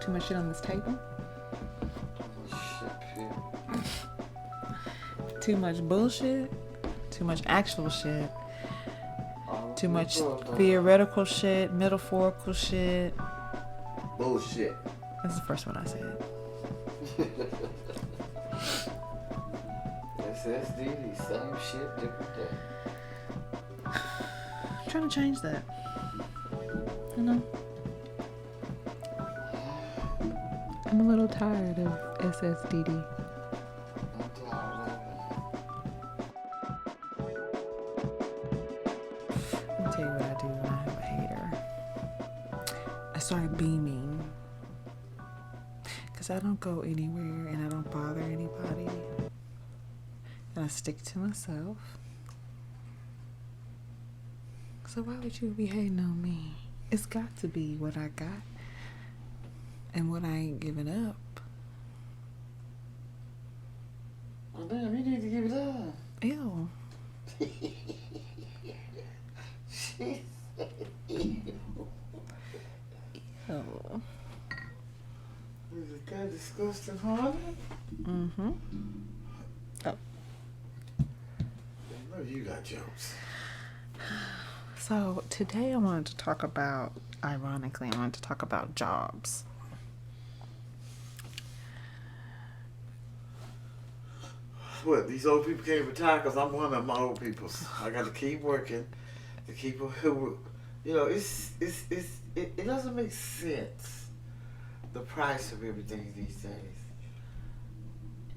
Too much shit on this table. Too much bullshit. Too much actual shit. Too much theoretical shit. Metaphorical shit. Bullshit. That's the first one I said. SSD, same shit, different day. I'm trying to change that. You know? I'm a little tired of SSDD. I'm tired Let me tell you what I do when I have a hater. I start beaming. Because I don't go anywhere and I don't bother anybody. And I stick to myself. So why would you be hating on me? It's got to be what I got. And what I ain't giving up. Well, damn, you need to give it up. Ew. She said ew. Ew. Is it that disgusting, honey? Mm-hmm. Oh. I know you got jokes. So today I wanted to talk about, ironically, I wanted to talk about jobs. What, these old people can't retire? Because I'm one of my old people. I got to keep working. The people who, you know, it doesn't make sense, the price of everything these days.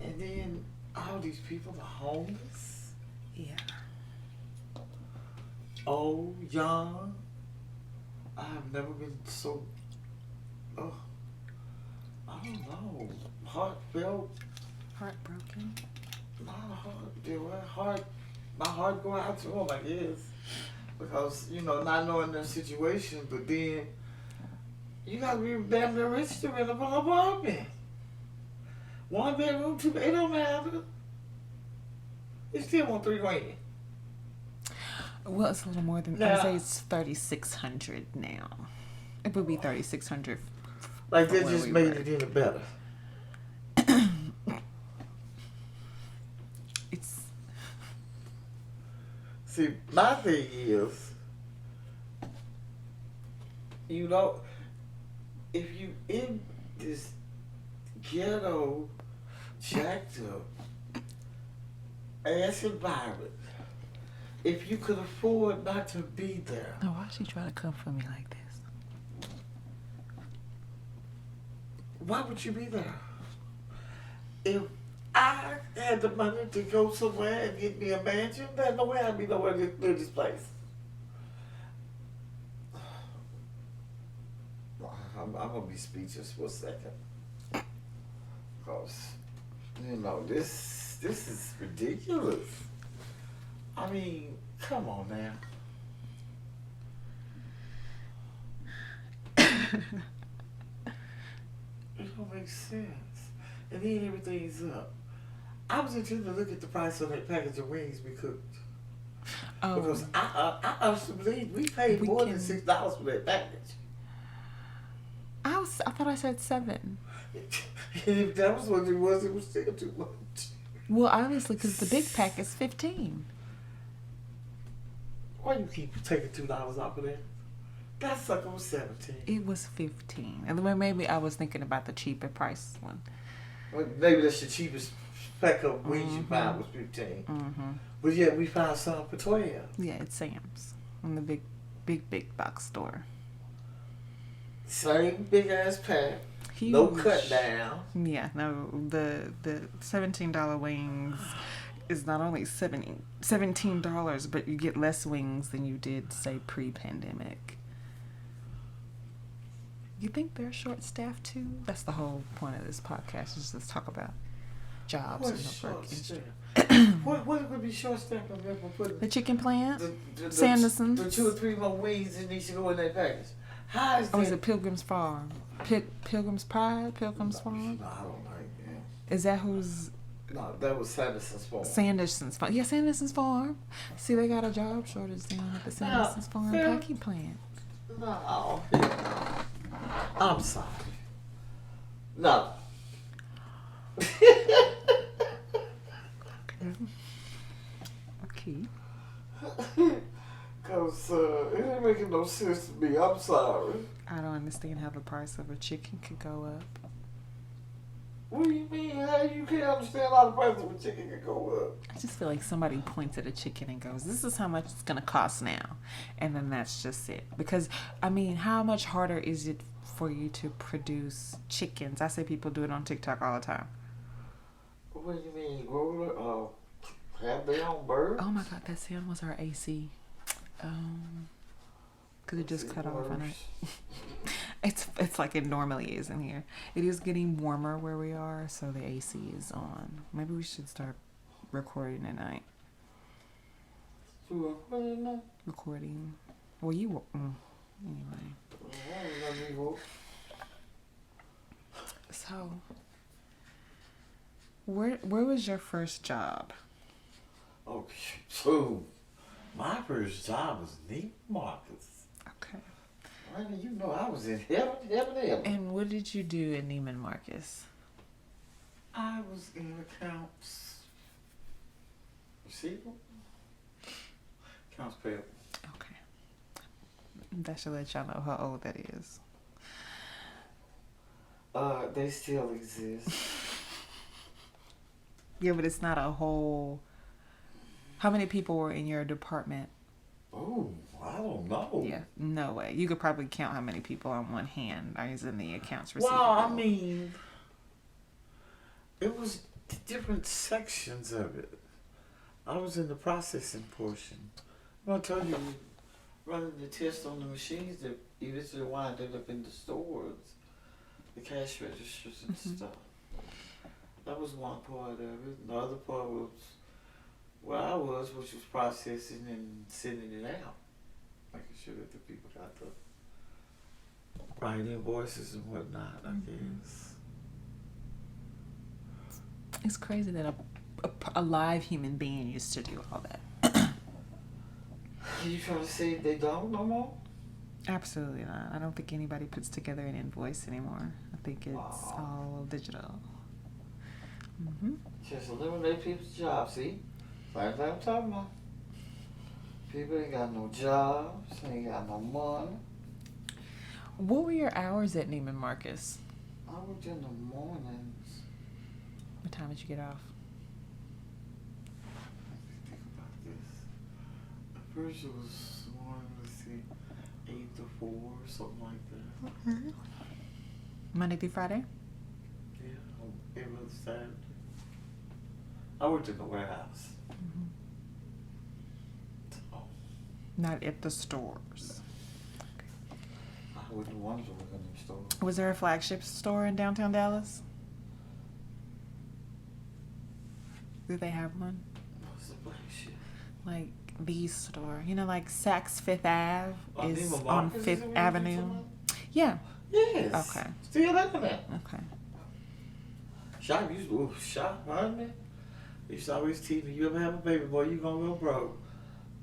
And then all these people are homeless. Yeah. Old, young. I have never been so, I don't know, heartfelt. Heartbroken. My heart going out to them, I guess. Because, you know, not knowing their situation, but then you gotta be damn near rich to rent an apartment. 1 bedroom, 2 bedroom, it don't matter. You still want $3,000. Well, it's a little more than, I'd say it's 3,600 now. It would be 3,600. Like they just made it any better. See, my thing is, you know, if you in this ghetto, jacked up ass environment, if you could afford not to be there. Now, why she try to come for me like this? Why would you be there? If I had the money to go somewhere and get me a mansion, there's no way I'd be nowhere to live this place. I'm gonna be speechless for a second. Because, you know, this is ridiculous. I mean, come on now. It don't make sense. And then everything's up. I was intending to look at the price on that package of wings we cooked. Oh. Because I honestly believe we paid more than $6 for that package. I thought I said 7. If that was what it was still too much. Well, obviously, because the big pack is 15. Why you keep taking $2 off of that? That sucker was 17. It was 15. And then maybe I was thinking about the cheaper price one. Well, maybe that's the cheapest pack of wings you find was 15. But yeah, we found some for 12. Yeah, it's Sam's in the big box store. Same big ass pack. Huge. No cut down. Yeah, no, the $17 wings is not only $17, but you get less wings than you did, say, pre-pandemic. You think they're short-staffed too? That's the whole point of this podcast, is just talk about jobs in the work industry. What would be short-staffed of them for putting the chicken plant, the Sanderson's, the 2 or 3 more wings that needs to go in that package? How is that? Or is it Pilgrim's Farm? Pilgrim's Pride? Pilgrim's Farm? No, I don't like that. Is that who's... No, that was Sanderson's Farm. Sanderson's Farm. Yeah, Sanderson's Farm. See, they got a job shortage down at the Sanderson's Farm packing plant. No. I'm sorry. No. Okay. Because it ain't making no sense to me. I'm sorry. I don't understand how the price of a chicken could go up. What do you mean? How you can't understand how the price of a chicken can go up? I just feel like somebody points at a chicken and goes, "This is how much it's going to cost now." And then that's just it. Because, I mean, how much harder is it for you to produce chickens? I say people do it on TikTok all the time. What do you mean? Grow have their own birds? Oh my God, that sound was our AC. Because it just cut off on it. It's like it normally is in here. It is getting warmer where we are, so the AC is on. Maybe we should start recording at night. Recording. Well, you anyway. So, where was your first job? Oh, so my first job was Neiman Marcus. Okay. Randy, you know I was in heaven. And what did you do at Neiman Marcus? I was in accounts receivable. Accounts payable. Okay. That should let y'all know how old that is. They still exist. Yeah, but it's not a whole... How many people were in your department? Oh, I don't know. Yeah, no way. You could probably count how many people on one hand are in the accounts receivable. Well, I mean, it was different sections of it. I was in the processing portion. I told you, running the test on the machines that eventually wound up in the stores, the cash registers and stuff. That was one part of it. The other part was where I was, which was processing and sending it out, making sure that the people got the right invoices and whatnot. I guess it's crazy that a live human being used to do all that. You trying to say they don't no more? Absolutely not. I don't think anybody puts together an invoice anymore. I think it's all digital. Just eliminate people's jobs, see? Like I'm talking about. People ain't got no jobs, ain't got no money. What were your hours at Neiman Marcus? I worked in the mornings. What time did you get off? Let me think about this. At first it was morning, let's see, 8 to 4 or something like that. Monday through Friday? Yeah, every other Saturday. I worked in the warehouse. Not at the stores. I wouldn't want to work in the store. Was there a flagship store in downtown Dallas? Did they have one? What's the flagship? Like the store. You know, like Saks Fifth Ave is Neiman on Marcus, Fifth is it Avenue. Yeah. Yes. Okay. Still living there. Okay. Shop used to shop, pardon me. They used to always teach me, you ever have a baby boy, you gonna go broke.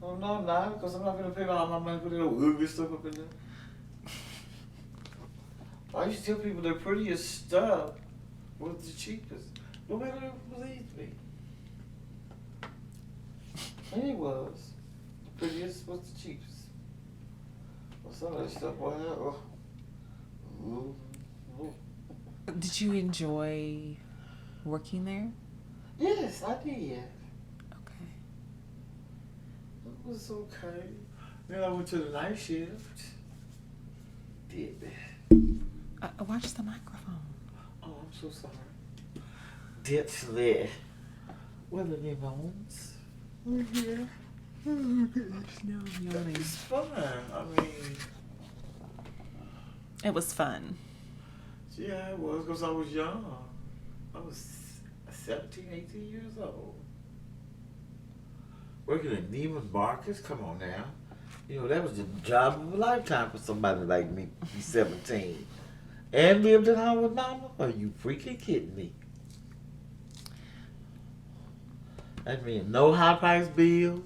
Oh no, I'm not, because I'm not gonna pay all my money for that ugly stuff up in there. I used to tell people the prettiest stuff was the cheapest. Nobody ever believed me. And it was. The prettiest was the cheapest. Well, some of that stuff, boy, Did you enjoy working there? Yes, I did. Okay. It was okay. Then I went to the night shift. Did that. Watch the microphone. Oh, I'm so sorry. Did there. What are your bones? We're here. Oh, goodness. No, I'm yawning. It's fun. I mean, It was fun. yeah, it was because I was young. I was 17, 18 years old. Working at Neiman Marcus, come on now. You know, that was the job of a lifetime for somebody like me, 17. And lived at home with mama? Are you freaking kidding me? I mean, no high price bills.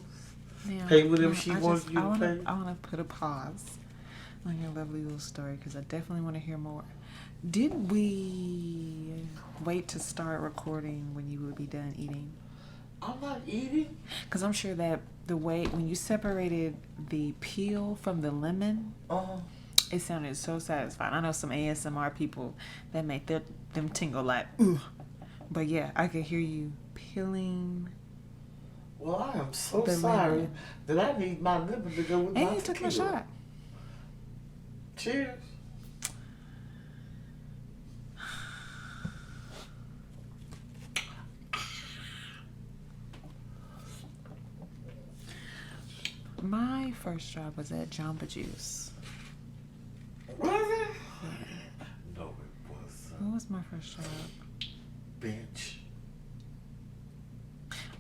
Now, Pay whatever she wants you to pay. I want to put a pause on your lovely little story because I definitely want to hear more. Did we wait to start recording when you would be done eating? I'm not eating. Because I'm sure that the way, when you separated the peel from the lemon, it sounded so satisfying. I know some ASMR people that make them tingle like, ooh. But yeah, I could hear you peeling. Well, I am so sorry that I need my lemon to go with my tequila. And you took my shot. Cheers. My first job was at Jamba Juice. Was it? Yeah. No, it wasn't. What was my first job? Bench.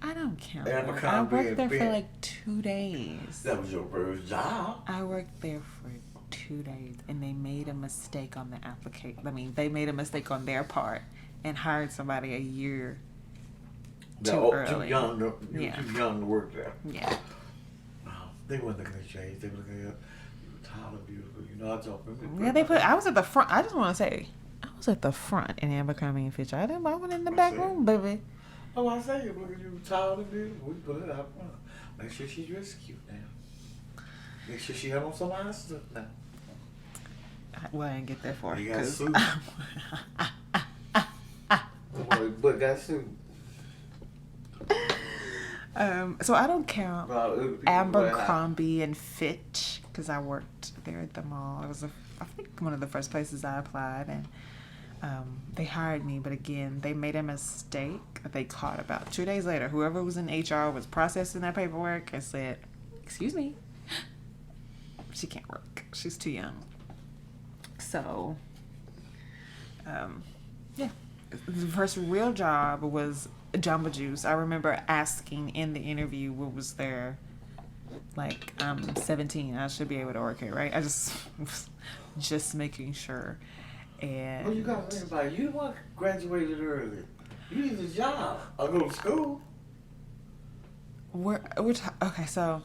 I don't count. And I worked there for bench. like 2 days. That was your first job. I worked there for 2 days, and they made a mistake on the application. I mean, they made a mistake on their part and hired somebody a year too early. Too young to work there. Yeah. They weren't looking at your age. They were looking at you were tall and beautiful. You know, I don't remember. Yeah, I was at the front. I just want to say, I was at the front in Abercrombie and Fitch. I went in the back room, baby. Oh, I say, look at you, tall and beautiful. We put it out front. Make sure she dressed cute now. Make sure she had on some nice stuff now. Well, I didn't get that far. You got suit. But got suit. So I don't count Abercrombie and Fitch because I worked there at the mall. It was, I think, one of the first places I applied, and they hired me. But again, they made a mistake that they caught about 2 days later. Whoever was in HR was processing that paperwork and said, "Excuse me, she can't work. She's too young." So, yeah, the first real job was Jamba Juice. I remember asking in the interview what was their, like, I'm 17, I should be able to work here, right? I just making sure. And well, you got to think about it. You weren't graduated early. You need a job or go to school. Okay, so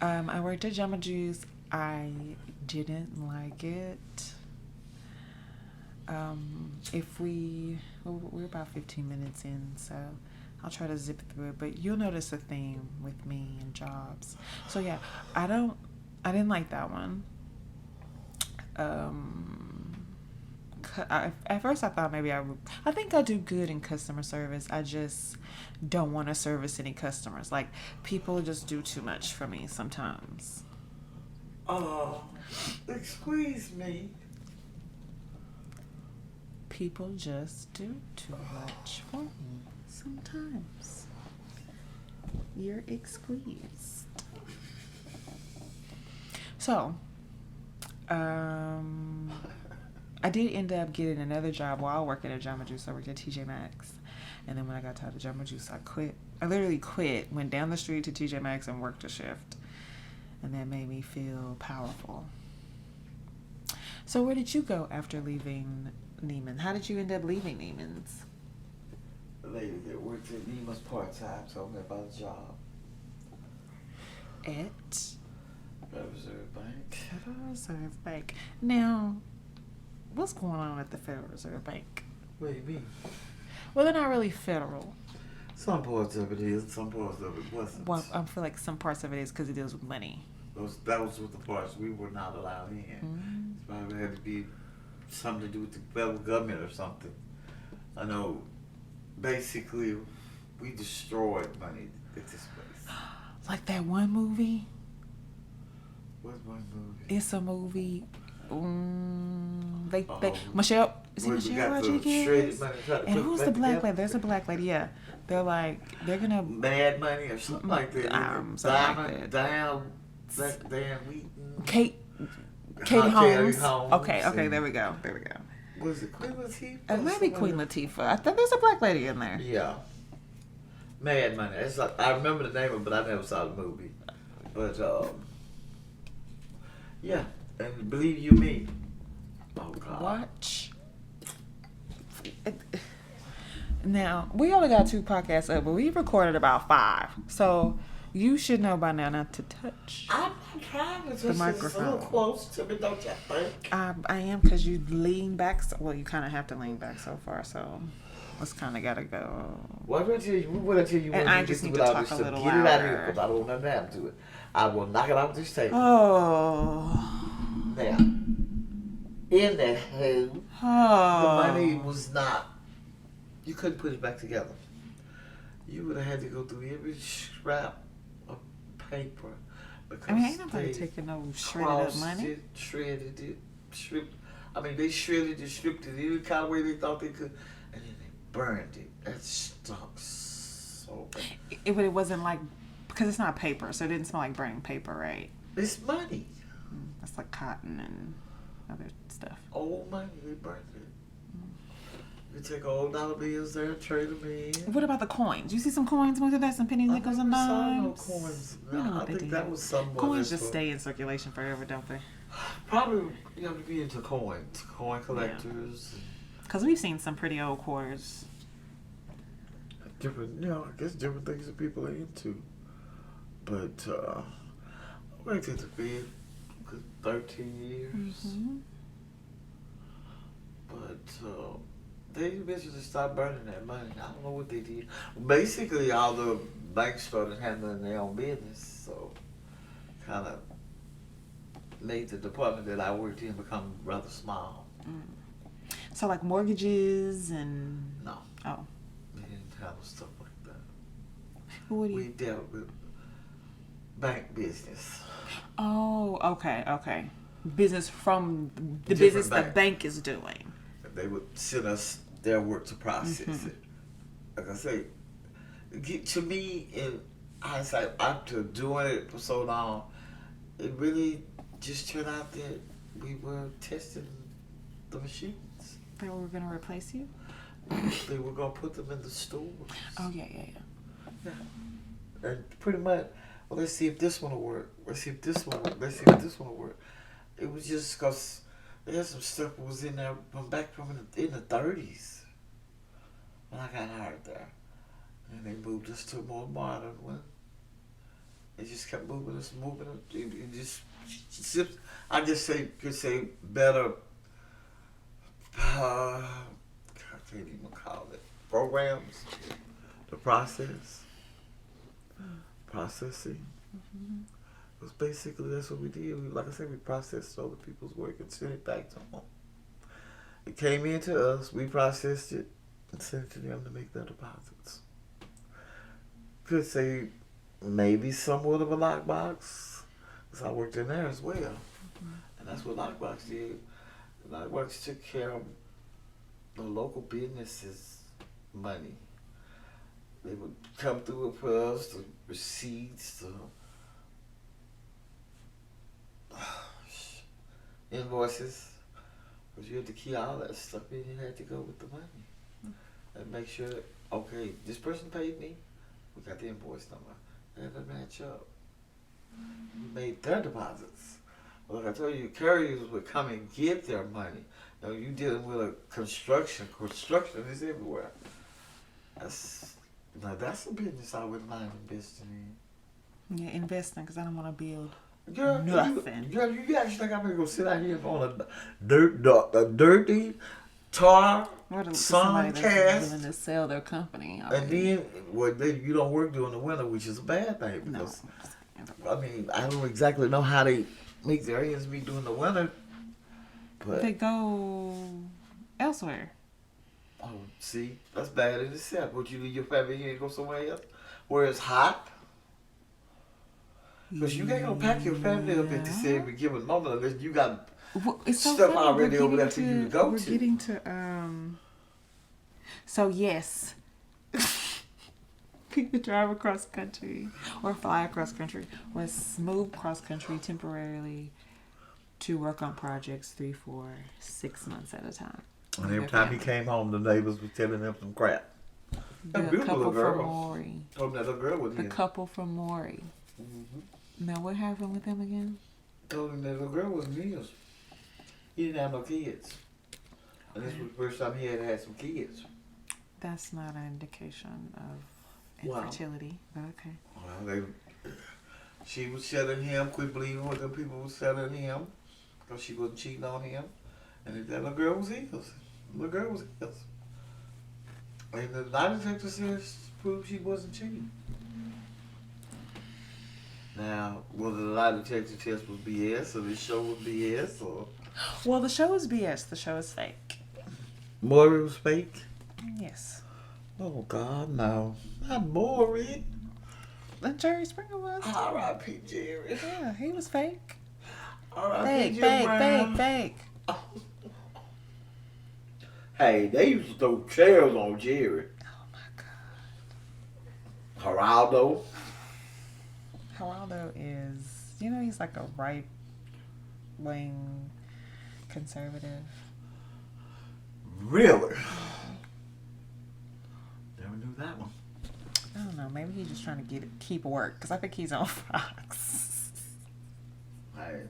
I worked at Jamba Juice. I didn't like it. We're about 15 minutes in, so I'll try to zip through it, but you'll notice a theme with me and jobs. So yeah, I didn't like that one. At first I thought maybe I think I do good in customer service. I just don't want to service any customers. Like, people just do too much for me sometimes. Oh, squeeze me. People just do too much for me sometimes. You're squeezed. So, I did end up getting another job while working at Jamba Juice. I worked at TJ Maxx. And then when I got tired of Jamba Juice, I quit. I literally quit, went down the street to TJ Maxx and worked a shift. And that made me feel powerful. So where did you go after leaving Neiman? How did you end up leaving Neiman's? The lady that worked at Neiman's part-time told me about a job. At? Federal Reserve Bank. Federal Reserve Bank. Now, what's going on at the Federal Reserve Bank? What do you mean? Well, they're not really federal. Some parts of it is, some parts of it wasn't. Well, I feel like some parts of it is because it deals with money. That was with the parts we were not allowed in. Mm-hmm. It probably had to be something to do with the federal government or something. I know, basically, we destroyed money at this place. Like that one movie? What one movie? It's a movie. Michelle, is it Michelle Rodriguez? And who's the black lady? There's a black lady, yeah. They're gonna Mad Money or something like that. Diane Wheaton. Katie Holmes. Okay, there we go. Was it Queen Latifah? It might be Queen Latifah. I think there's a black lady in there. Yeah. Mad Money. It's like, I remember the name of it, but I never saw the movie. But yeah, and believe you me. Oh God. Watch. Now, we only got 2 podcasts up, but we recorded about 5. So You should know by now not to touch I'm not trying to touch the this. It's a microphone. little close to me, don't you think? I am, because you lean back. Well, you kind of have to lean back so far, so it's kind of got to go. What did I tell you? What did I tell you? And when I we just get need to to all talk this a stuff? little Get it out of here, louder. because I don't want nothing to happen to it. I will knock it off this table. Oh. Now, in that hole, the Oh. money was not. You couldn't put it back together. You would have had to go through every scrap of paper. Because I mean, ain't nobody they taking no shredded up crossed money. it, shredded it, stripped. I mean, they shredded it, stripped it any kind of way they thought they could, and then they burned it. That stunk so bad. But it wasn't like, because it's not paper, so it didn't smell like burning paper, right? It's money. It's like cotton and other stuff. Old money, they burned it. You take old dollar bills there, trade them in. What about the coins? You see some coins with that, some pennies, nickels, and I dimes? never saw no coins. You know I what they think do. that was somewhat. Coins just stay in circulation forever, don't they? Probably you have to be into coins, coin collectors. Because we've seen some pretty old quarters. Different, I guess different things that people are into. But I worked at the Fed for 13 years. Mm-hmm. But they eventually stopped burning that money. I don't know what they did. Basically, all the banks started handling their own business, so kind of made the department that I worked in become rather small. So like mortgages and... No, Oh. we didn't handle stuff like that. What do We you... dealt with bank business. Oh, okay. Business from the Different business the bank. bank is doing. They would send us their work to process it. Like I say, to me, in hindsight, after doing it for so long, it really just turned out that we were testing the machines. They were going to replace you? They were going to put them in the stores. Oh, yeah. And pretty much, well, let's see if this one will work. Let's see if this one will work. Let's see if this one will work. It was just because there's some stuff that was in there from back from in the 30s when I got hired there. And they moved us to a more modern one. They just kept moving us. It just, I just could say better, I can't even call it, programs, the processing. Because basically that's what we did. Like I said, we processed other people's work and sent it back to them. It came into us, we processed it, and sent it to them to make their deposits. Could say maybe somewhat of a lockbox, because I worked in there as well. And that's what Lockbox did. Lockbox took care of the local businesses' money. They would come through it for us, the receipts, the invoices. Because you had to key all that stuff in, you had to go with the money. And make sure that, okay, this person paid me, we got the invoice number. And to match up. We made their deposits. Like I told you, carriers would come and get their money. Now you dealing with a construction is everywhere. That's a business I wouldn't mind investing in. Yeah, investing, because I don't want to build Girl, nothing. You actually think I'm gonna go sit out here on a dirty tar Somebody sun that's cast, willing to sell their company. and then you don't work during the winter, which is a bad thing because I mean I don't exactly know how they make their ends meet during the winter, but They go elsewhere. oh, see, that's bad in itself. Would you leave your family here and go somewhere else where it's hot? Because you can't go pack your family up at this every given moment unless you got It's so stuff funny, already we're over there getting for you to go we're to. getting to so yes, people drive across country or fly across country or move cross country temporarily to work on projects 3, 4, 6 months at a time. And every time he came home, the neighbors was telling him some crap. That beautiful couple little girl. from Maury. Told me that little girl was The here. couple from Maury. Now what happened with them again? Told him that little girl was his. He didn't have no kids. And this was the first time he had some kids. That's not an indication of Wow. infertility, but okay. Well, She was telling him, quit believing what the people was telling him, because she wasn't cheating on him. And if that little girl was his. Little girl was his. And the lie detector says proved she wasn't cheating. Now, whether the lie detector test was BS or the show was BS or... Well, the show is BS. The show is fake. Maury was fake? Yes. Oh, God, no. Not Maury. And Jerry Springer was. R.I.P. Jerry. Yeah, he was fake. R.I.P. Fake. Hey, they used to throw chairs on Jerry. Oh, my God. Heraldo is, he's like a right-wing conservative. Really? Never knew that one. I don't know. Maybe he's just trying to keep work, because I think he's on Fox. Hey,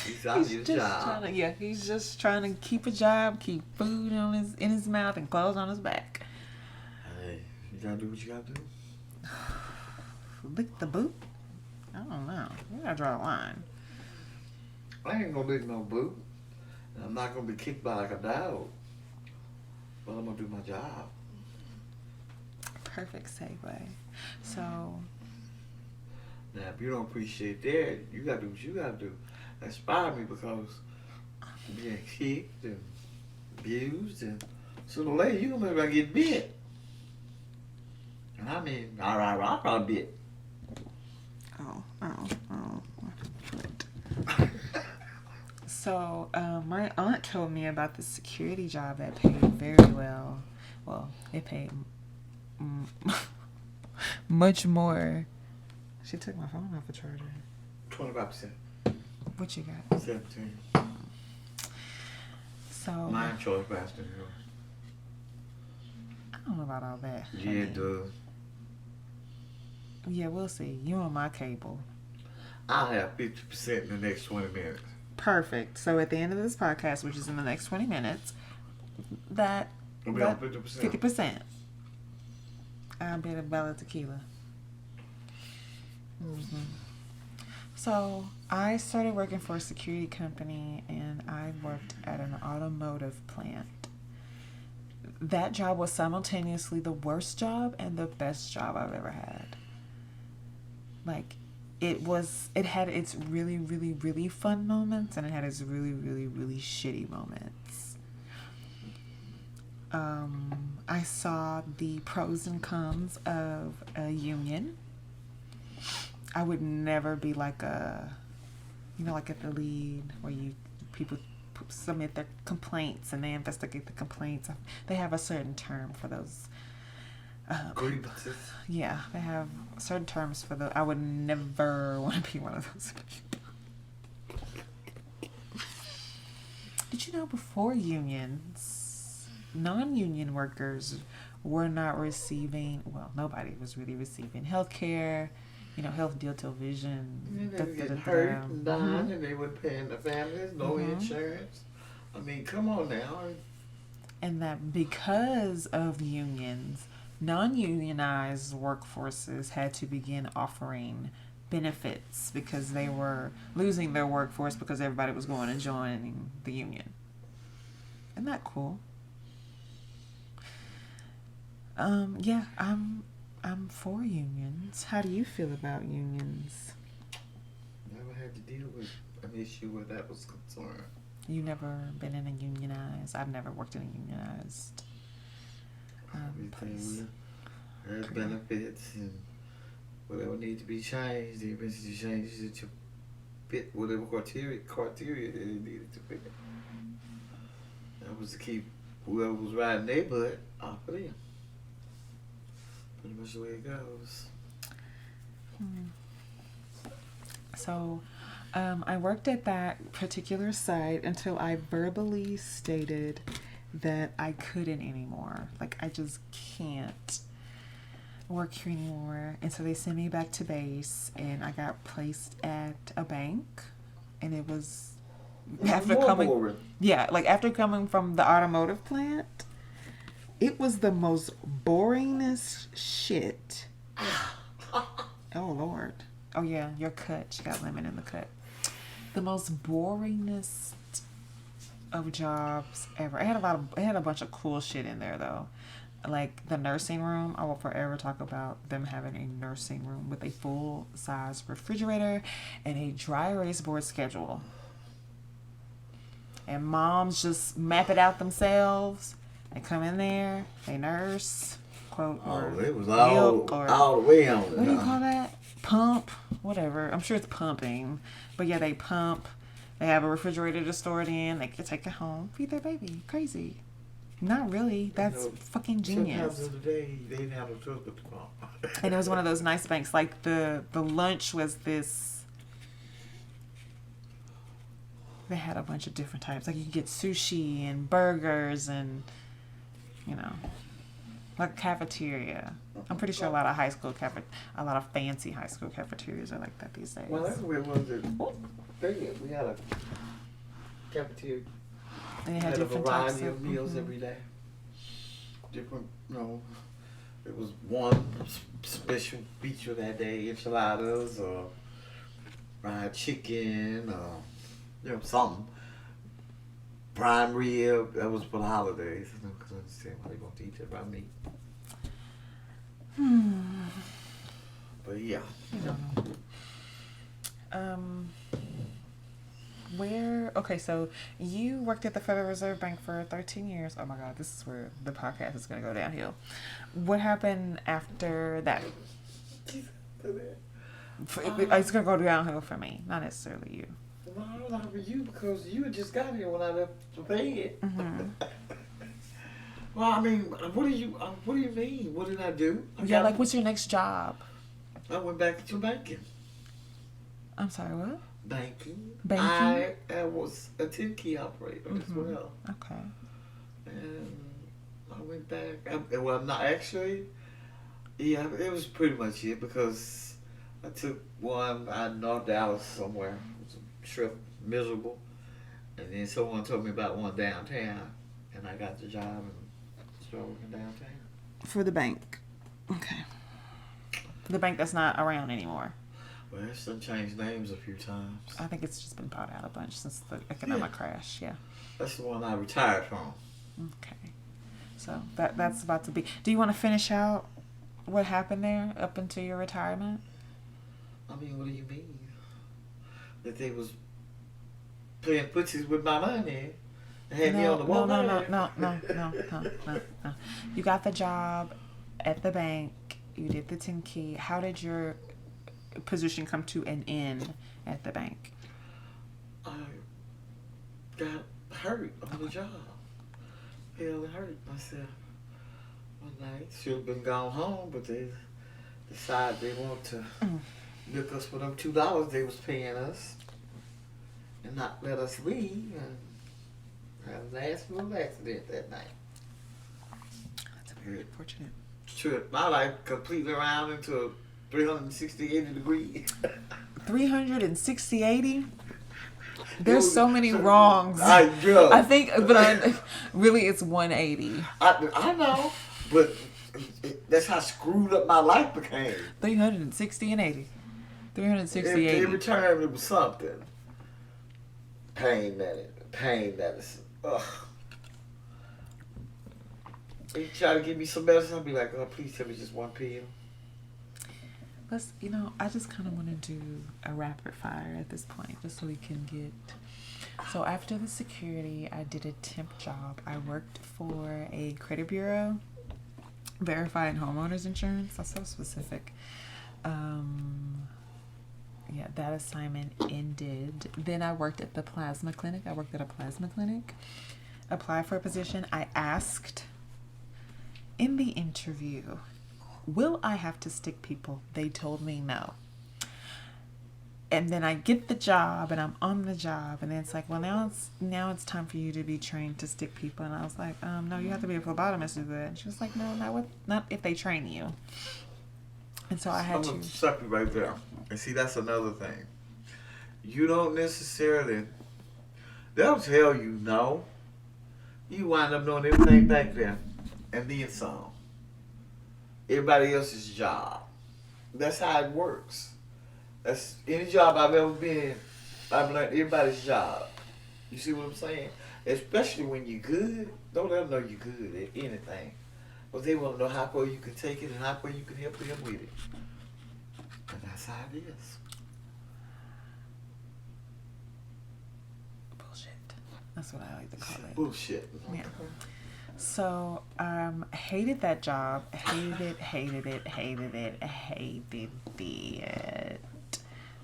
he's out his job. He's just trying to keep a job, keep food in his mouth, and clothes on his back. Hey, you gotta do what you gotta do. Lick the boot? I don't know. You gotta draw a line. I ain't gonna lick no boot. And I'm not gonna be kicked by like a dog. But I'm gonna do my job. Perfect segue. So. Now, if you don't appreciate that, you gotta do what you gotta do. Inspire me, because I'm being kicked and abused, and sooner or later you're gonna get bit. And I mean, I bit. Oh. So, my aunt told me about the security job that paid very well. Well, it paid much more. She took my phone off the charger. 25%. What you got? 17. So. Mine choice faster than yours. I don't know about all that. Yeah, it does. Yeah, we'll see. You on my cable. I'll have 50% in the next 20 minutes. Perfect. So at the end of this podcast, which is in the next 20 minutes, It'll be on 50%. 50%. I'll be a bottle of tequila. So I started working for a security company, and I worked at an automotive plant. That job was simultaneously the worst job and the best job I've ever had. Like, it had its really, really, really fun moments, and it had its really, really, really shitty moments. I saw the pros and cons of a union. I would never be like like at the lead where people submit their complaints and they investigate the complaints. They have a certain term for those. Grievances. Yeah, they have certain terms for the. I would never want to be one of those people. Did you know before unions, non-union workers were not receiving, well, nobody was really receiving health care, health, dental, vision. And they were getting hurt and dying, and they weren't paying their families, no insurance. I mean, come on now. And that because of unions, non-unionized workforces had to begin offering benefits because they were losing their workforce because everybody was going and joining the union. Isn't that cool? Yeah, I'm for unions. How do you feel about unions? Never had to deal with an issue where that was concerned. You never been in a unionized? I've never worked in a unionized place. There's benefits and whatever needs to be changed, the eventually changes it to fit whatever criteria that it needed to fit. That was to keep whoever was riding their butt off of them. Pretty much the way it goes. So, I worked at that particular site until I verbally stated that I couldn't anymore. Like, I just can't work here anymore. And so they sent me back to base, and I got placed at a bank. And it was after coming from the automotive plant. It was the most boringest shit. Oh, Lord. Oh yeah, your cut. She got lemon in the cut. The most boringest of jobs ever. It had a bunch of cool shit in there though. Like the nursing room, I will forever talk about them having a nursing room with a full-size refrigerator and a dry erase board schedule. And moms just map it out themselves. They come in there, they nurse, quote, or it was milk, all the way on it. What do you call that? Pump, whatever. I'm sure it's pumping, but yeah, they pump. They have a refrigerator to store it in. They can take it home, feed their baby. Crazy. Not really. That's fucking genius. Sometimes in the day, they didn't have no choice but to pump. And it was one of those nice banks. Like the lunch was this. They had a bunch of different types. Like you could get sushi and burgers and, you know, like cafeteria. I'm pretty sure a lot of fancy high school cafeterias are like that these days. Well, that's where it was. We had a cafeteria. And they had a different variety types of meals every day. Different, it was one special feature that day: enchiladas or fried chicken or something. Prime rib. That was for the holidays. I don't understand why they want to eat that by meat. But yeah. So you worked at the Federal Reserve Bank for 13 years. Oh my God, this is where the podcast is going to go downhill. What happened after that? It's going to go downhill for me, not necessarily you. Well, not for you because you had just got here when I left the Fed. Mm-hmm. Well, I mean, what do you mean? What did I do? What's your next job? I went back to banking. I'm sorry, what? Banking. Banking? I was a 10-key operator as well. Okay. And I went back. Well, not actually. Yeah, it was pretty much it because I took one out in North Dallas somewhere. It was a trip, miserable. And then someone told me about one downtown. And I got the job and started working downtown. For the bank. Okay. The bank that's not around anymore. Well, it's done changed names a few times. I think it's just been bought out a bunch since the economic crash. Yeah. That's the one I retired from. Okay. So that's about to be. Do you want to finish out what happened there up until your retirement? I mean, what do you mean? That they was playing footsies with my money and had me on the wall? No. You got the job at the bank. You did the 10-key. How did your position come to an end at the bank? I got hurt on the job. Hell, it hurt myself one night. Should have been gone home, but they decided they want to milk us for them $2 they was paying us and not let us leave. And I had a nasty little accident that night. That's very unfortunate. Trip my life completely around into 360, 80 degrees. 360, 80? There's so many wrongs. I think, really it's 180. I know, but that's how screwed up my life became. 360 and 80. 360, 80. Every time it was something. Pain that is, ugh. They try to give me some medicine, I'll be like, oh, please tell me just one pill. I just kind of want to do a rapid fire at this point, just so we can get. So after the security, I did a temp job. I worked for a credit bureau, verifying homeowners insurance. That's so specific. That assignment ended. Then I worked at the plasma clinic. I worked at a plasma clinic. Applied for a position. I asked in the interview, will I have to stick people? They told me no. And then I get the job and I'm on the job and then it's like, well, now it's time for you to be trained to stick people. And I was like, no, you have to be a phlebotomist to do that. And she was like, no, not if they train you. And so I had to. I'm going to stop you right there. And see, that's another thing. You don't necessarily, they'll tell you no. You wind up knowing everything back there. And then some. Everybody else's job. That's how it works. That's any job I've ever been. I've learned everybody's job. You see what I'm saying? Especially when you're good. Don't let them know you're good at anything. But they want to know how far you can take it and how far you can help them with it. And that's how it is. Bullshit. That's what I like to call it. Bullshit. Yeah. So, hated that job. Hated it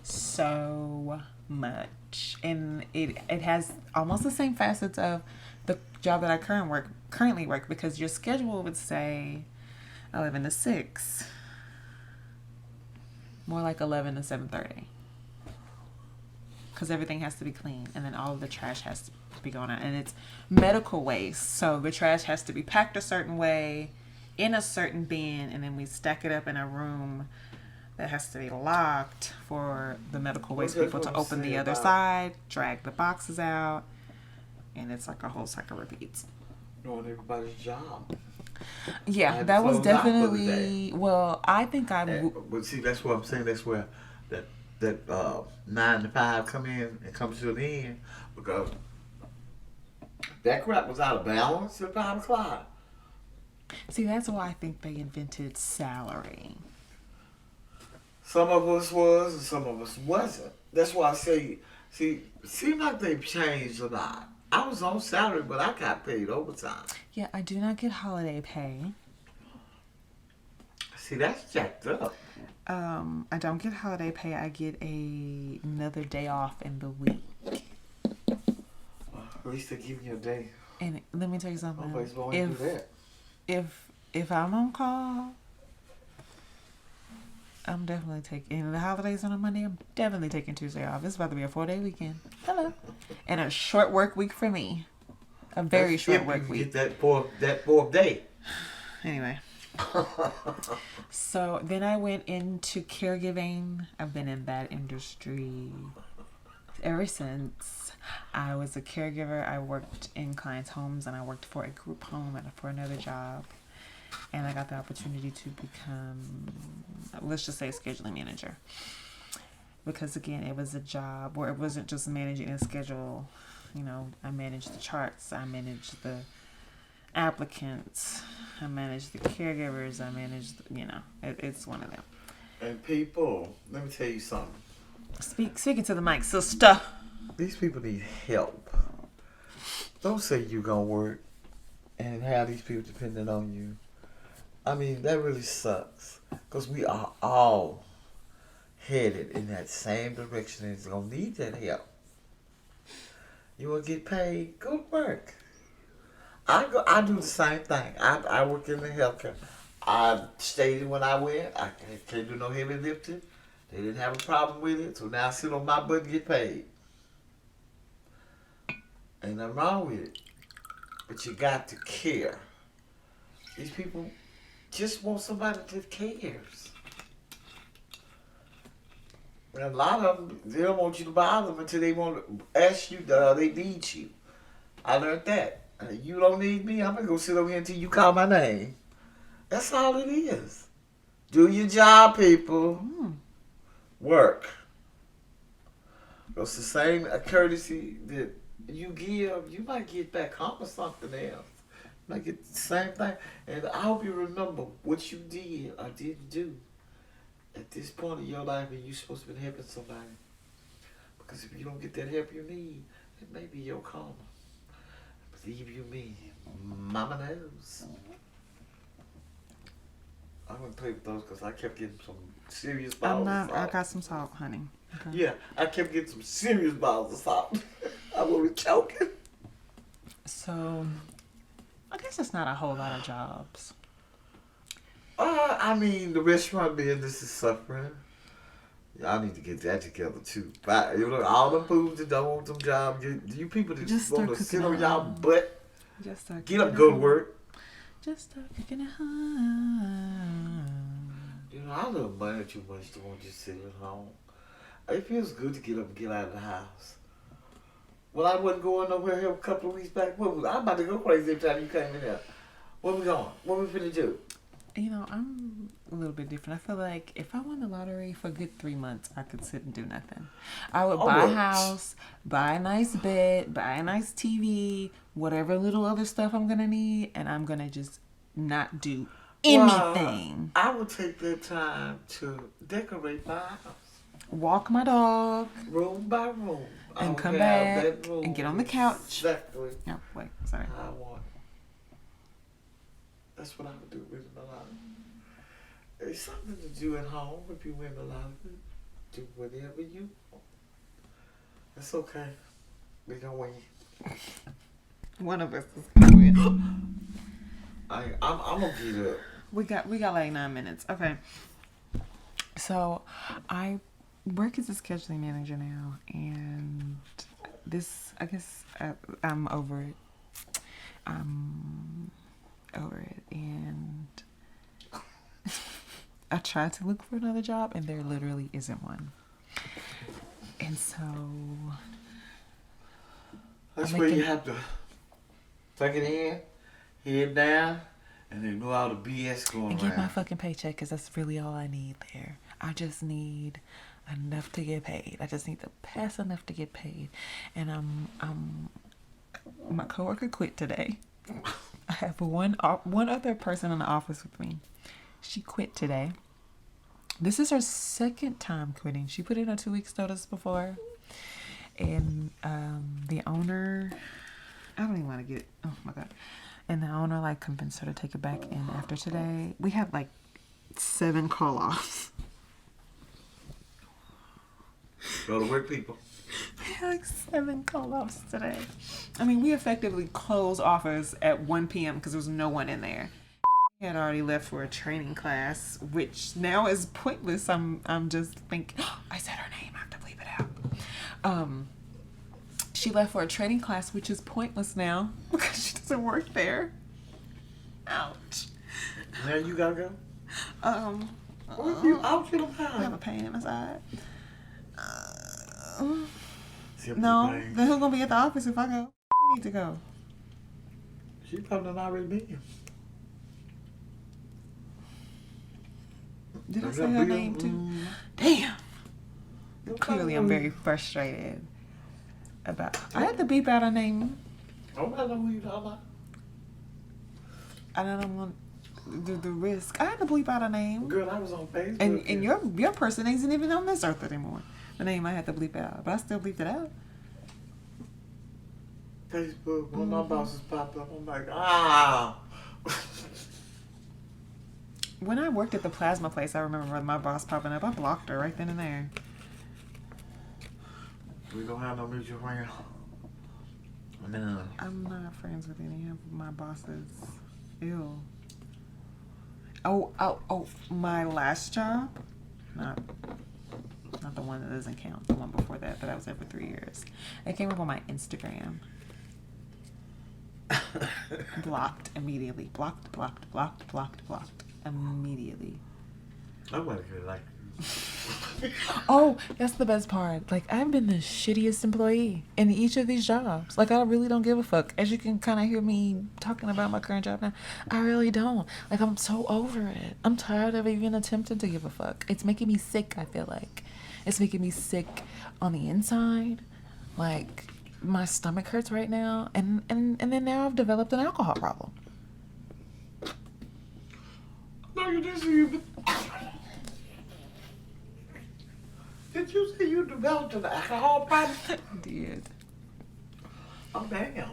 so much. And it has almost the same facets of the job that I currently work, because your schedule would say 11 to 6. More like 11 to 7:30. Because everything has to be clean, and then all of the trash has to be going out. And it's medical waste, so the trash has to be packed a certain way in a certain bin, and then we stack it up in a room that has to be locked for the medical waste people to open the other side, drag the boxes out, and it's like a whole cycle repeats. Knowing everybody's job. Yeah, that was definitely, well, I think but see, that's what I'm saying. That's where that 9 to 5 come in and comes to an end, because that crap was out of balance at 5 o'clock. See, that's why I think they invented salary. Some of us was and some of us wasn't. That's why I say, seems like they've changed a lot. I was on salary, but I got paid overtime. Yeah, I do not get holiday pay. See, that's jacked up. I don't get holiday pay. I get another day off in the week. Well, at least they give you a day. And let me tell you something. Nobody's going to do that. If I'm on call, I'm definitely taking the holidays on a Monday. I'm definitely taking Tuesday off. It's about to be a 4-day weekend. Hello, and a short work week for me. A very short work week. Get that fourth day. Anyway. So then I went into caregiving. I've been in that industry ever since. I was a caregiver. I worked in clients' homes, and I worked for a group home and for another job. And I got the opportunity to become, let's just say, a scheduling manager. Because again, it was a job where it wasn't just managing a schedule. You know, I managed the charts. I managed the applicants. I managed the caregivers. I managed, it's one of them. And people, let me tell you something. Speaking to the mic, sister. These people need help. Don't say you're going to work and have these people depending on you. I mean, that really sucks. Because we are all headed in that same direction, and it's going to need that help. You want to get paid? Go to work. I do the same thing. I work in the healthcare. I stated when I went, I can't do no heavy lifting. They didn't have a problem with it, so now I sit on my butt and get paid. Ain't nothing wrong with it. But you got to care. These people just want somebody that cares. And a lot of them, they don't want you to bother them until they want to ask you, they need you. I learned that. You don't need me, I'm going to go sit over here until you call my name. That's all it is. Do your job, people. Work. It's the same courtesy that you give, you might get back home or something else. You might get the same thing. And I hope you remember what you did or didn't do at this point in your life, and you're supposed to be helping somebody. Because if you don't get that help you need, it may be your karma. Believe you me, mama knows. I'm going to play with those because I kept getting some serious balls of salt. I got some salt, honey. Okay. Yeah, I kept getting some serious balls of salt. I was choking. So, I guess it's not a whole lot of jobs. I mean, the restaurant business is suffering. Y'all need to get that together too. But, all the foods that don't want them jobs, you people that just want to sit on y'all butt, get up, go to work. Just start cooking at home. I love money too much to want to just sit at home. It feels good to get up and get out of the house. Well, I wasn't going nowhere here a couple of weeks back. I'm about to go crazy every time you came in here. Where we going? What we finna do? a little bit different. I feel like if I won the lottery for a good 3 months, I could sit and do nothing. I would buy a house, buy a nice bed, buy a nice TV, whatever little other stuff I'm going to need, and I'm going to just not do anything. Well, I would take that time to decorate my house. Walk my dog. Room by room. And come back and get on the couch. Exactly. No, wait, sorry. I want. That's what I would do with my life. It's something to do at home if you win the lottery. Do whatever you want. It's okay. We gonna win. One of us is gonna win. I'm gonna get up. We got like 9 minutes. Okay. So I work as a scheduling manager now, and this, I guess, I'm over it. I'm over it, and I tried to look for another job, and there literally isn't one. And so that's where you have to take it in, head down, and then know all the BS going and around. get my fucking paycheck, because that's really all I need there. I just need enough to get paid. I just need to pass enough to get paid. And my coworker quit today. I have one other person in the office with me. She quit today. This is her second time quitting. She put in a 2 weeks notice before. And the owner, I don't even want to get, oh my God. And the owner like convinced her to take it back in after today. We had like 7 call-offs. Go to work, people. We had like 7 call-offs today. I mean, we effectively closed office at 1 p.m. because there was no one in there. He had already left for a training class, which now is pointless. I'm just thinking, I said her name. I have to bleep it out. She left for a training class, which is pointless now because she doesn't work there. Ouch. Now you gotta go. You out to the I have a pain in my side. Simple No, pain. then who's gonna be at the office if I go? I need to go. She probably not already been. Did I say her name too? Damn. Clearly, I'm very frustrated about. I had to beep out her name. I don't know who you talking about. I don't want the risk. I had to bleep out her name. Girl, I was on Facebook. And your person isn't even on this earth anymore. The name I had to bleep out, but I still bleeped it out. Facebook, one of my bosses popped up. I'm like, ah. When I worked at the plasma place, I remember my boss popping up. I blocked her right then and there. We don't have no mutual friends. No. I'm not friends with any of my bosses. Ew. Oh, my last job? Not the one that doesn't count. The one before that, but I was there for 3 years. It came up on my Instagram. Blocked immediately. Blocked. Immediately. I want to get like Oh, that's the best part. Like, I've been the shittiest employee in each of these jobs. Like, I really don't give a fuck. As you can kind of hear me talking about my current job now, I really don't. Like, I'm so over it. I'm tired of even attempting to give a fuck. It's making me sick, I feel like. It's making me sick on the inside. Like, my stomach hurts right now. And then now I've developed an alcohol problem. No, you didn't. Did you say you developed an alcohol problem? I did. Oh, damn.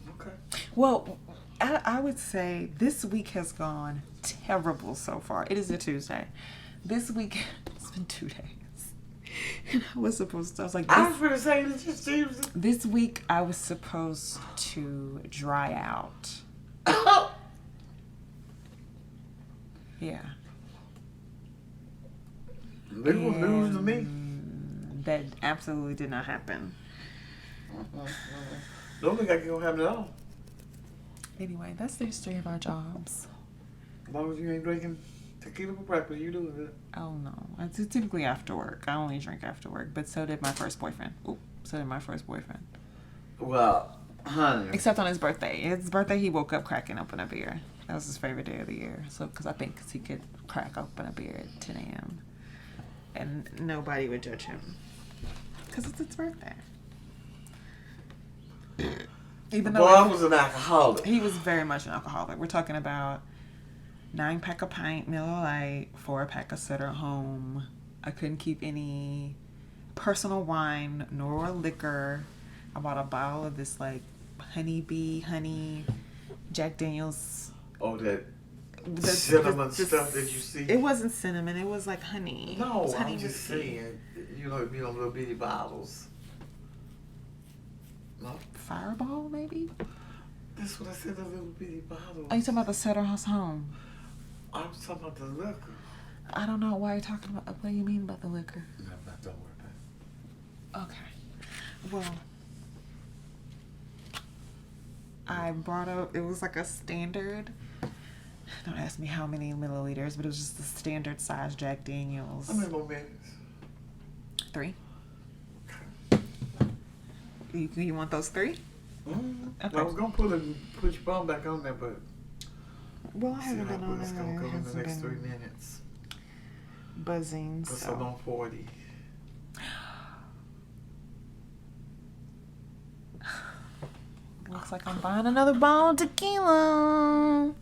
Okay. Well, I would say this week has gone terrible so far. It is a Tuesday. This week, it's been 2 days. And I was like, I was going to say, this just seems. This week, I was supposed to dry out. Yeah. Little news to me. That absolutely did not happen. Don't think I can have it all. Anyway, that's the history of our jobs. As long as you ain't drinking tequila for breakfast, you doing it. Oh no, it's typically after work. I only drink after work, but so did my first boyfriend. Well, honey. Except on his birthday. His birthday, he woke up cracking open a beer. That was his favorite day of the year. So, because he could crack open a beer at 10 a.m. and nobody would judge him because it's his birthday. Even though I was an alcoholic. He was very much an alcoholic. We're talking about 9-pack of pint Miller Lite, 4-pack of Sutter Home. I couldn't keep any personal wine nor liquor. I bought a bottle of this like honey Jack Daniels. Oh, that cinnamon stuff that you see. It wasn't cinnamon. It was like honey. No, honey I'm just saying. You know, it'd be on little bitty bottles. No. Fireball, maybe? That's what I said, a little bitty bottle. Are you talking about the Sutter House Home? I was talking about the liquor. I don't know why you're talking about. What do you mean about the liquor? No, don't worry about it. Okay. Well, I brought up, it was like a standard. Don't ask me how many milliliters, but it was just the standard size Jack Daniels. How many more minutes? 3. You want those 3? Mm-hmm. Okay. I was gonna put your phone back on there, but well, I haven't been on it's gonna go it. in the next 3 minutes. Buzzing. Because I'm on 40. Looks like I'm buying another bottle of tequila.